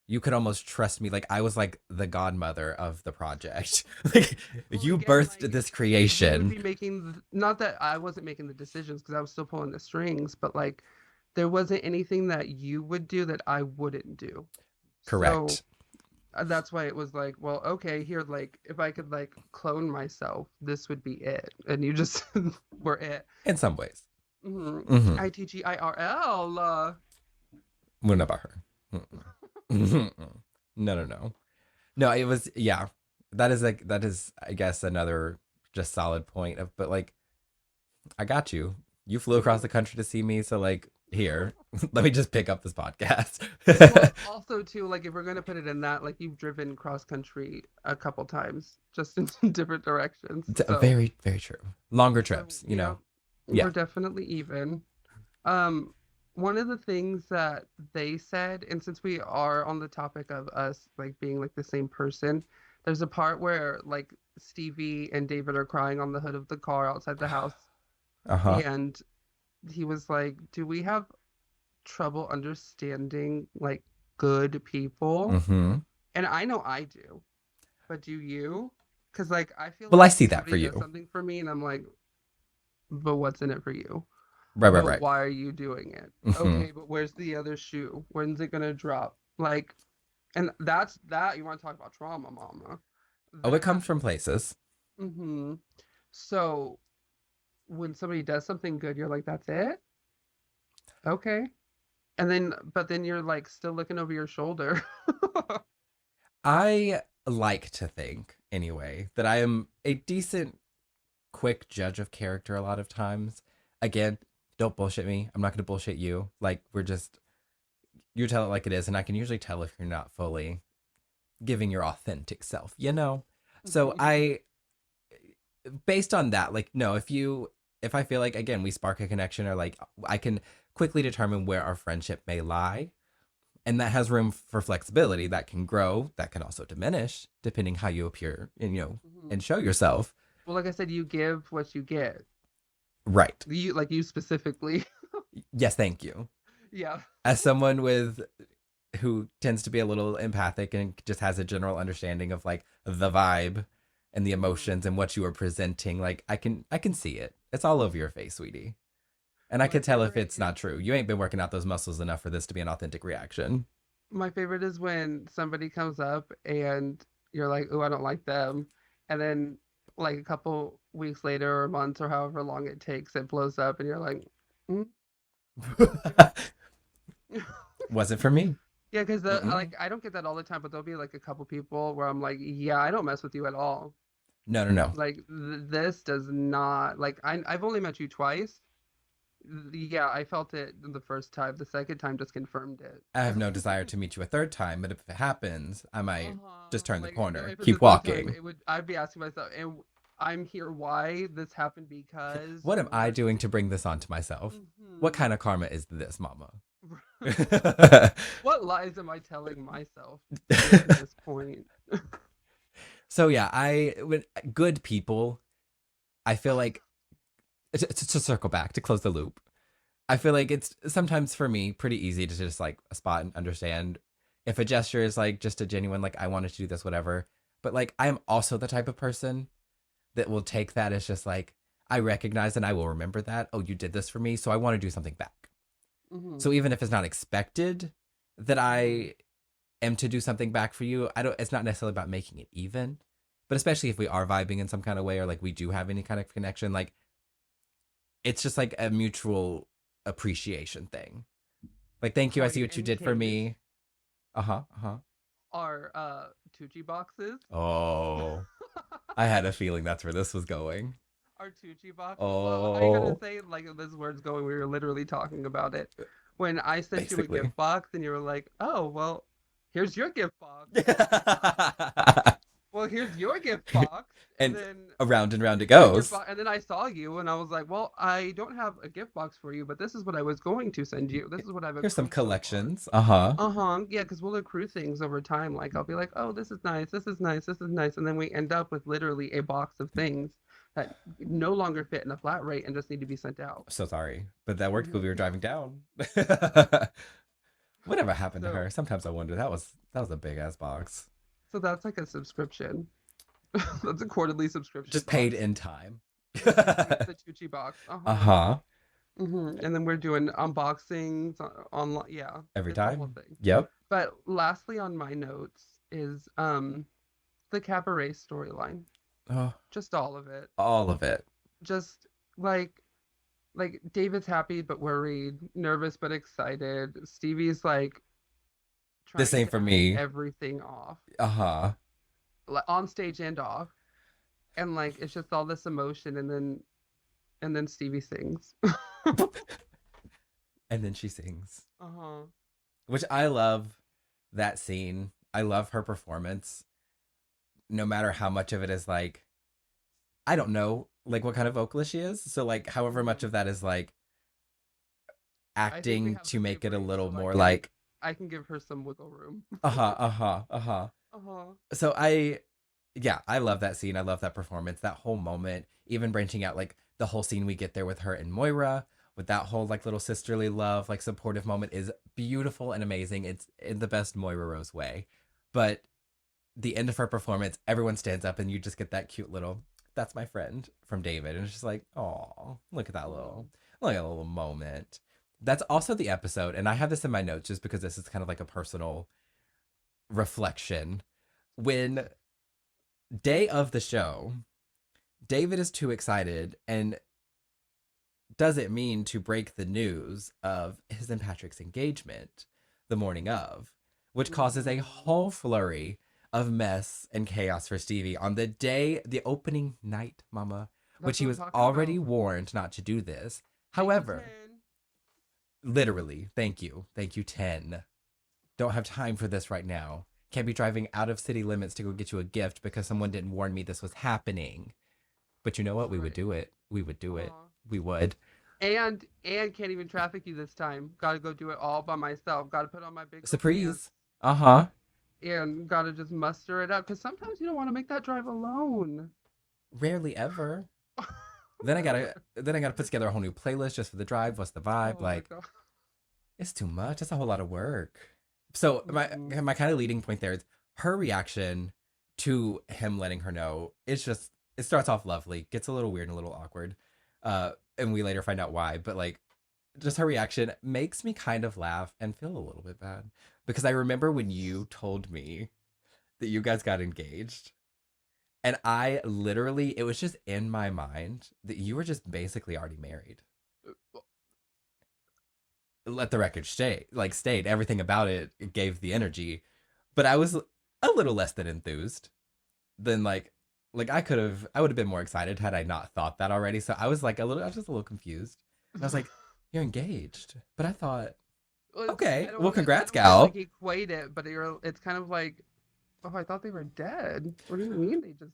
you could almost trust me. Like I was like the godmother of the project. Like Well, you again, birthed like this you would creation. be making not that I wasn't making the decisions because I was still pulling the strings, but like there wasn't anything that you would do that I wouldn't do. So Correct. that's why it was like, well, okay, here, like if I could like clone myself, this would be it, and you just were it. In some ways. Hmm. Mm-hmm. ITGIRL. Well, not about her. Mm-mm. No, no, no. No, it was yeah. That is I guess another just solid point of, but like I got you. You flew across the country to see me, so like here, let me just pick up this podcast. Well, also too, like if we're gonna put it in that, like you've driven cross country a couple times, just in different directions. So, Very, very true. Longer so trips, you yeah, know. Yeah. we're definitely even. Um, one of the things that they said, and since we are on the topic of us like being like the same person, there's a part where like Stevie and David are crying on the hood of the car outside the house, Uh-huh. and he was like, "Do we have trouble understanding like good people?" Mm-hmm. And I know I do, but do you? Because like I feel Well, I like see that for somebody does you. something for me, and I'm like, but what's in it for you? Right, right, But right. why are you doing it? Mm-hmm. Okay, but where's the other shoe? When's it gonna drop? Like, and that's that. You want to talk about trauma, mama? Oh, it comes That. from places. Mm-hmm. So when somebody does something good, you're like, that's it? Okay. And then, but then you're like still looking over your shoulder. I like to think, anyway, that I am a decent, quick judge of character a lot of times. Again, don't bullshit me. I'm not going to bullshit you. Like, we're just, you tell it like it is. And I can usually tell if you're not fully giving your authentic self, you know? So based on that, like, no, if I feel like, again, we spark a connection or like, I can quickly determine where our friendship may lie, and that has room for flexibility that can grow, that can also diminish depending how you appear and Mhm. and show yourself. Well, like I said, you give what you get. Right. You like you specifically. Yes, thank you. Yeah. As someone with who tends to be a little empathic and just has a general understanding of like the vibe and the Mhm. emotions and what you are presenting. Like I can see it. It's all over your face, sweetie. And I My can tell if favorite it's is not true. You ain't been working out those muscles enough for this to be an authentic reaction. my favorite is when somebody comes up and you're like, "Oh, I don't like them," and then like a couple weeks later or months or however long it takes, it blows up, and you're like, mm, "Yeah." Wasn't for me. Yeah, because Mm-mm. like I don't get that all the time, but there'll be like a couple people where I'm like, yeah, I don't mess with you at all. No, no, no. Like this does not like I've only met you twice. Yeah, I felt it the first time. The second time just confirmed it. I have no desire to meet you a third time, but if it happens, I might Uh-huh. just turn the Like corner, if it's a keep third time, walking. it would I'd be asking myself, and I'm here why this happened because What am I we're doing to bring this onto myself? What hmm kind of karma is this, mama? what lies am I telling myself to get to this point? So yeah, when good people, I feel like to circle back to close the loop. I feel like it's sometimes for me pretty easy to just like spot and understand if a gesture is like just a genuine like I wanted to do this whatever. But like I am also the type of person that will take that as just like I recognize and I will remember that. Oh, you did this for me, so I want to do something back. hmm So even if it's not expected that hmm I am to do something back for you, I don't. It's not necessarily about making it even, but especially if we are vibing in some kind of way or like we do have any kind of connection, like it's just like a mutual appreciation thing. Like, thank you. I see Coin what you and did for case me. Uh huh. Uh huh. are Tucci boxes. Oh, I had a feeling that's where this was going. Our Tucci boxes. Well, how you gonna Oh, say like this word's going? We were literally talking about it. When I sent you a basically. gift box and you were like, "Oh, well, here's your gift box." Well, here's your gift box, and And then around and round it your gift goes. box, and then I saw you, and I was like, "Well, I don't have a gift box for you, but this is what I was going to send you. This is what I've Here's some accrued so far." collections. Uh huh. Uh-huh. Yeah, because we'll accrue things over time. Like I'll be like, "Oh, this is nice. This is nice. This is nice," and then we end up with literally a box of things that no longer fit in a flat rate and just need to be sent out. So sorry, but that worked because we were hmm driving down. Whatever happened to So, her? Sometimes I wonder. That was a big ass box. so that's like a subscription. That's a quarterly subscription Just paid box. in time. The Chuchi box. Uh Uh-huh. huh. And then we're doing unboxings online. Yeah, Every it's a whole time. thing. Yep. But lastly on my notes is the cabaret storyline. Oh, Just all of it. all of it. Just like David's happy but worried, nervous but excited. Stevie's like The trying same to for act me. everything off, Uh huh. like on stage and off. And like it's just all this emotion and then Stevie sings. And then she sings, Uh-huh. which I love that scene. I love her performance, no matter how much of it is like, I don't know, like what kind of vocalist she is. So, like, however much Mhm. of that is like I think we acting have to the same make it a range, little so more like, I can give her some wiggle room. uh huh, uh huh, uh huh. Uh-huh. So, yeah, I love that scene. I love that performance, that whole moment, even branching out like the whole scene we get there with her and Moira, with that whole like little sisterly love, like supportive moment is beautiful and amazing. It's in the best Moira Rose way. But the end of her performance, everyone stands up and you just get that cute little, that's my friend from David. And it's just like, oh, Uh-huh. look at that little moment. That's also the episode. And I have this in my notes just because this is kind of like a personal reflection. When day of the show, David is too excited and doesn't mean to break the news of his and Patrick's engagement the morning of, which causes a Mhm. whole flurry of mess and chaos for Stevie on the day, the opening night, mama, which That's he what I'm was talking already about. warned not to do this. Thank you, However, 10. literally, thank you, 10. Don't have time for this right now. Can't be driving out of city limits to go get you a gift because someone didn't warn me this was happening. But you know what? We would Right. do it. We would do it. Uh-huh. We would. And can't even traffic you this time. Gotta go do it all by myself. Gotta put on my big girl Surprise. pants Uh huh. and gotta just muster it up. Because sometimes you don't want to make that drive alone. Rarely ever. Then I gotta put together a whole new playlist just for the drive. What's the vibe? Oh my Like, god. it's too much. That's a whole lot of work. So Mm-hmm. my kind of leading point there is her reaction to him letting her know. It's just it starts off lovely, gets a little weird and a little awkward, and we later find out why. But like, just her reaction makes me kind of laugh and feel a little bit bad because I remember when you told me that you guys got engaged. And I literally, it was just in my mind that you were just basically already married. Let the record state everything about it gave the energy, but I was a little less than enthused than I would have been more excited had I not thought that already. So I was just a little confused. And I was like, "You're engaged," but I thought, Well, okay, well, I congrats, don't want to like gal. equate it, but it's kind of like, oh, I thought they were dead. What do you mean they just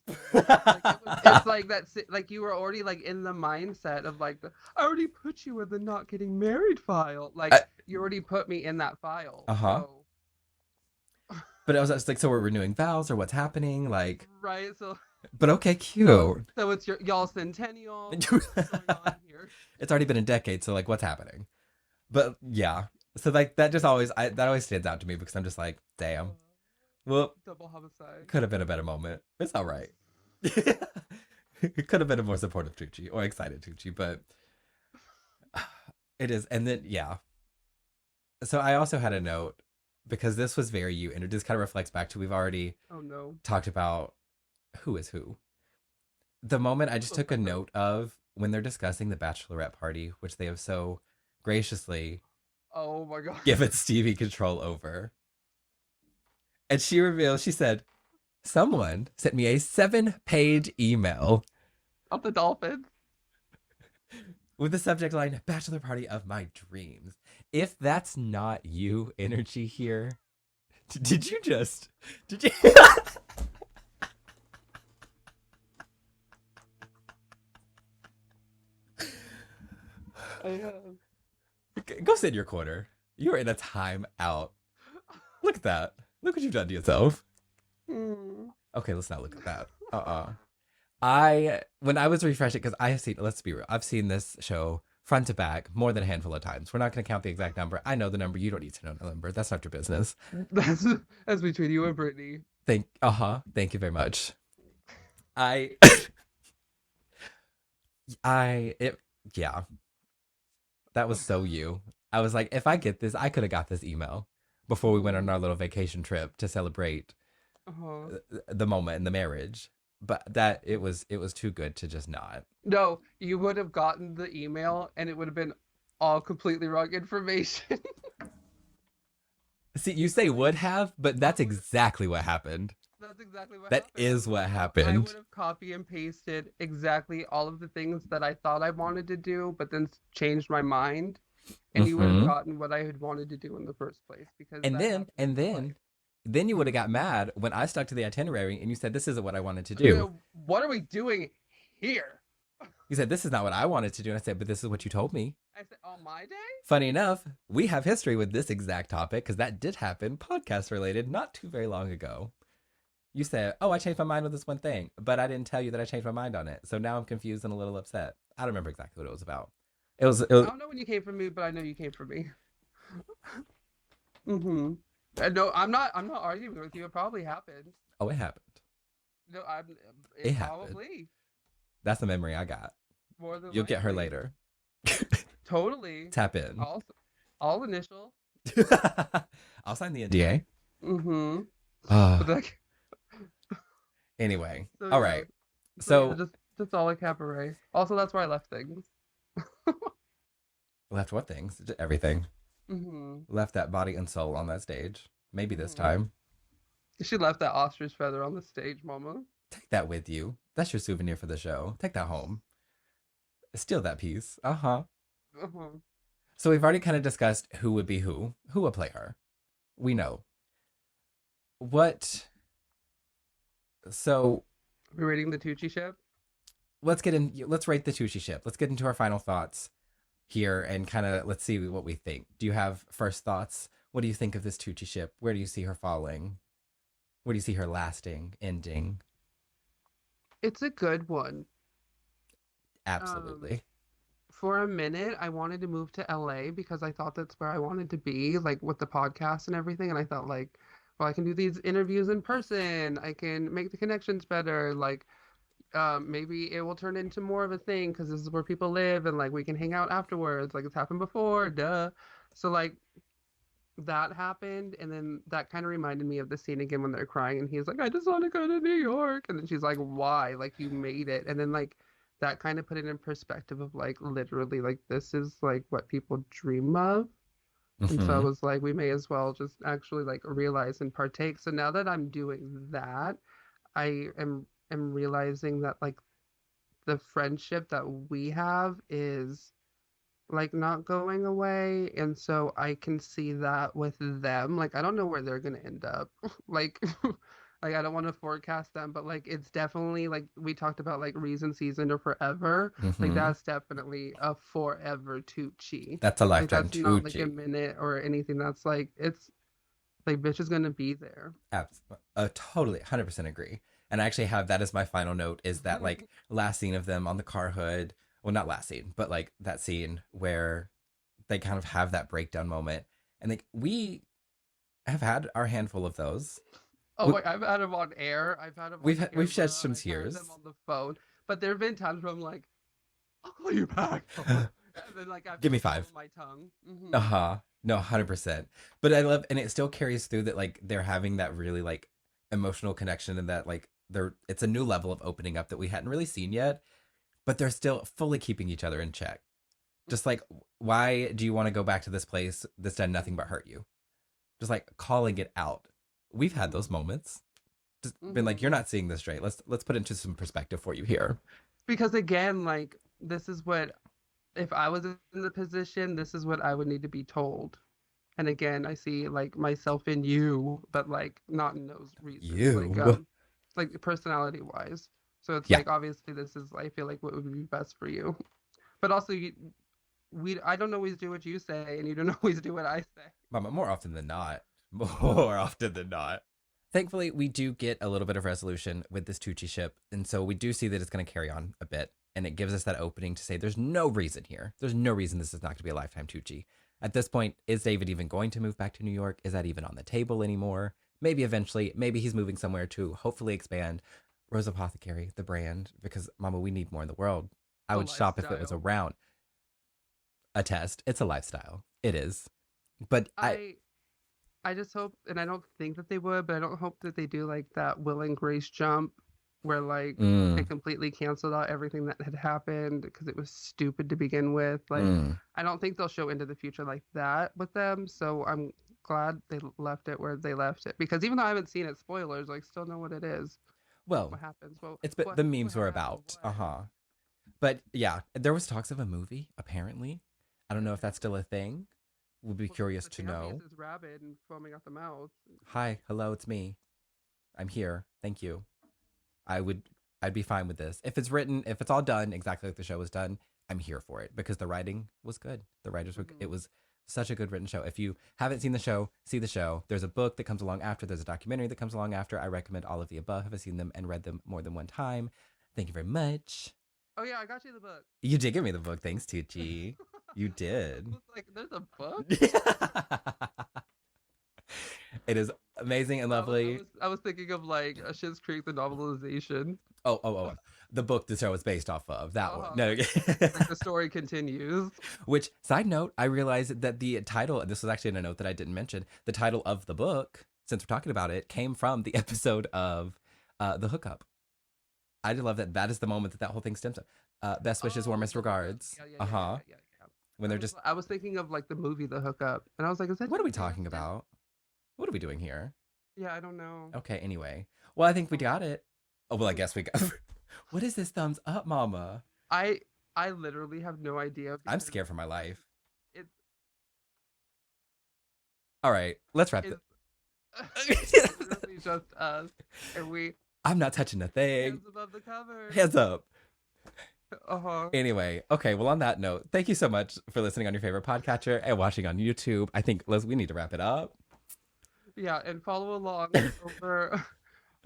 died? Like it's like that, like you were already like in the mindset of like I already put you in the not getting married file. Like you already put me in that file. Uh-huh. So, But I was just like, so we're renewing vows or what's happening? Like, right. So, but okay, so, cute. so it's y'all centennial. What's going on here? It's already been a decade, so like, what's happening? But yeah, so like that just always that always stands out to me because I'm just like, damn. Well, Double homicide. could have been a better moment. It's all right. It could have been a more supportive Tucci or excited Tucci, but it is. And then yeah. So I also had a note because this was very you, and it just kind of reflects back to we've already Oh no. talked about who is who. The moment I just took a note of when they're discussing the bachelorette party, which they have so graciously Oh my god. given Stevie control over. And she revealed, she said, someone sent me a 7-page email Of the dolphins. with the subject line, Bachelor Party of My Dreams. If that's not you energy here, did you just. Did you. I have. Go sit in your corner. You're in a time out. Look at that. Look what you've done to yourself. Hmm. Okay, let's not look at that. When I was refreshing, because I have seen, let's be real, I've seen this show front to back more than a handful of times. We're not going to count the exact number. I know the number. You don't need to know the number. That's not your business. That's that's between you and Brittany. Thank you very much. I, it, yeah, that was so you. I was like, if I get this, I could have got this email before we went on our little vacation trip to celebrate Uh-huh. the moment in the marriage. But that it was too good to just not. No, you would have gotten the email and it would have been all completely wrong information. See, you say would have, but that's exactly what happened. That's exactly what That happened. is what I would happened. have copy and pasted exactly all of the things that I thought I wanted to do, but then changed my mind, and you would have Mm-hmm. gotten what I had wanted to do in the first place because And that then, happens and in life. then you would have got Hmm. mad when I stuck to the itinerary and you said this isn't what I wanted to do. So what are we doing here? You said this is not what I wanted to do, and I said, but this is what you told me. I said, on my day? Funny enough, we have history with this exact topic because that did happen, podcast related, not too very long ago. You said, "Oh, I changed my mind with this one thing," but I didn't tell you that I changed my mind on it. So now I'm confused and a little upset. I don't remember exactly what it was about. It I was don't know when you came for me, but I know you came for me. Mm-hmm. No, I'm not arguing with you. It probably happened. oh, it happened. No, I'm. It It happened. probably That's the memory I got. more than You'll get her likely. later. Totally. Tap in. All initial. I'll sign the NDA. Mm-hmm. Uh, But like, anyway, so all yeah, right. so yeah, So just all like cabaret. Also, that's where I left things. left what things? Everything. Mm-hmm. Left that body and soul on that stage. Maybe this Mm-hmm. time. She left that ostrich feather on the stage, Mama. Take that with you. That's your souvenir for the show. Take that home. Steal that piece. Uh huh. Uh-huh. So we've already kind of discussed who would be who would play her. We know. What? So We're reading the Tucciship. let's get in. Let's rate the Tucciship. Let's get into our final thoughts here and kind of let's see what we think. Do you have first thoughts? What do you think of this Tucciship? Where do you see her falling? Where do you see her lasting, ending? It's a good one. Um, Absolutely. For a minute, I wanted to move to LA because I thought that's where I wanted to be, like with the podcast and everything. And I thought, like, well, I can do these interviews in person. I can make the connections better. Like, maybe it will turn into more of a thing because this is where people live and like we can hang out afterwards. Like it's happened before, duh. So like that happened, and then that kind of reminded me of the scene again when they're crying, and he's like, "I just want to go to New York," and then she's like, "Why? Like you made it," and then like that kind of put it in perspective of like literally like this is like what people dream of, and so I Hmm. was like, we may as well just actually like realize and partake. So now that I'm doing that, I am realizing that like the friendship that we have is like not going away, and so I can see that with them. Like I don't know where they're gonna end up. Like like I don't want to forecast them, but like it's definitely like we talked about like reason, season, or forever. Like Hmm. that's definitely a forever Tucci. That's a Like lifetime that's not like a Tucci. minute or anything. That's like it's like bitch is gonna be there. Totally 100% agree. And I actually have that as my final note is that like last scene of them on the car hood. Well, not last scene, but like that scene where they kind of have that breakdown moment. And like we have had our handful of those. Oh, We, like I've had them on air, I've had them on we've shed camera, some I've had them tears. on the phone, but there have been times where I'm like, I'll call you back. And then like I have Give to me swallow five. my tongue. Uh-huh. No, 100%. But I love, and it still carries through that like they're having that really like emotional connection, and that like they're it's a new level of opening up that we hadn't really seen yet, but they're still fully keeping each other in check. Just like, why do you want to go back to this place that's done nothing but hurt you? Just like calling it out. We've had those Hmm. moments. Just been like, Hmm. you're not seeing this straight. Let's put it into some perspective for you here. Because again, like this is what if I was in the position, this is what I would need to be told. And again, I see like myself in you, but like not in those reasons, You. like personality wise. So it's Yeah. like obviously this is I feel like what would be best for you. But also we I don't always do what you say, and you don't always do what I say. Mama, more often than not. More often than not. Thankfully, we do get a little bit of resolution with this Tucciship, and so we do see that it's going to carry on a bit, and it gives us that opening to say there's no reason here. There's no reason this is not going to be a lifetime Tucci. At this point, is David even going to move back to New York? Is that even on the table anymore? Maybe eventually, maybe he's moving somewhere to hopefully expand Rose Apothecary, the brand, because Mama, we need more in the world. I The would shop if it was lifestyle. around. A test. It's a lifestyle. It is. But I I just hope, and I don't think that they would, but I don't hope that they do like that Will and Grace jump where like they mm, completely canceled out everything that had happened because it was stupid to begin with. Like, mm. I don't think they'll show into the future like that with them. So I'm glad they left it where they left it because even though I haven't seen it, spoilers, like, still know what it is, Well, what happens, it's but what the what memes were happened, about. what. Uh-huh. But yeah, there was talks of a movie, apparently. I don't know if that's still a thing. Would be Well, curious the to Champions know. is rabid and foaming at the mouth. Hi, hello, it's me. I'm here. Thank you. I would I'd be fine with this. If it's written, if it's all done exactly like the show was done, I'm here for it because the writing was good. The writers were it Hmm. was such a good written show. If you haven't seen the show, see the show. There's a book that comes along after, there's a documentary that comes along after. I recommend all of the above. I've seen them and read them more than one time. Thank you very much. Oh yeah, I got you the book. You did give me the book. Thanks, Tucci. You I did. was like, there's a book? It is amazing and No, lovely. I was thinking of like a Schitt's Creek the novelization. Oh. The book the show is based off of. That one. No. Like the story continues. Which, side note, I realized that the title, and this was actually in a note that I didn't mention, the title of the book, since we're talking about it, came from the episode of The Hookup. I just love that that is the moment that that whole thing stems from. Best wishes, Oh, warmest the hookup. regards. Yeah, yeah, Uh yeah, yeah, huh. yeah, yeah, yeah. When they're just, I was thinking of like the movie The Hookup, and I was like, is that what are we Jennifer talking Aniston? about? What are we doing here? Yeah, I don't know. Okay, anyway. Well, I think we Oh. got it. Oh, well, I guess we got. What is this thumbs up, mama? I I literally have no idea I'm because scared for my life. it's All right, let's wrap it's this. it's literally just us, and we I'm not touching a thing. hands above the covers. Hands up. Uh-huh. Anyway, okay, well, on that note, thank you so much for listening on your favorite podcatcher and watching on YouTube. I think, Liz, we need to wrap it up. Yeah, and follow along over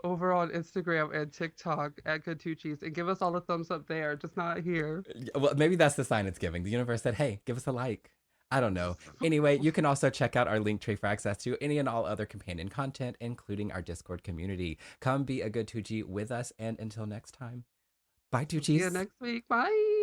over on Instagram and TikTok at Good Tuccis and give us all a thumbs up there, just not here. Well, maybe that's the sign it's giving. The universe said, hey, give us a like. I don't know. Anyway, you can also check out our link tree for access to any and all other companion content, including our Discord community. Come be a good Tucci with us, and until next time, bye, See you Tuccis. next week. Bye.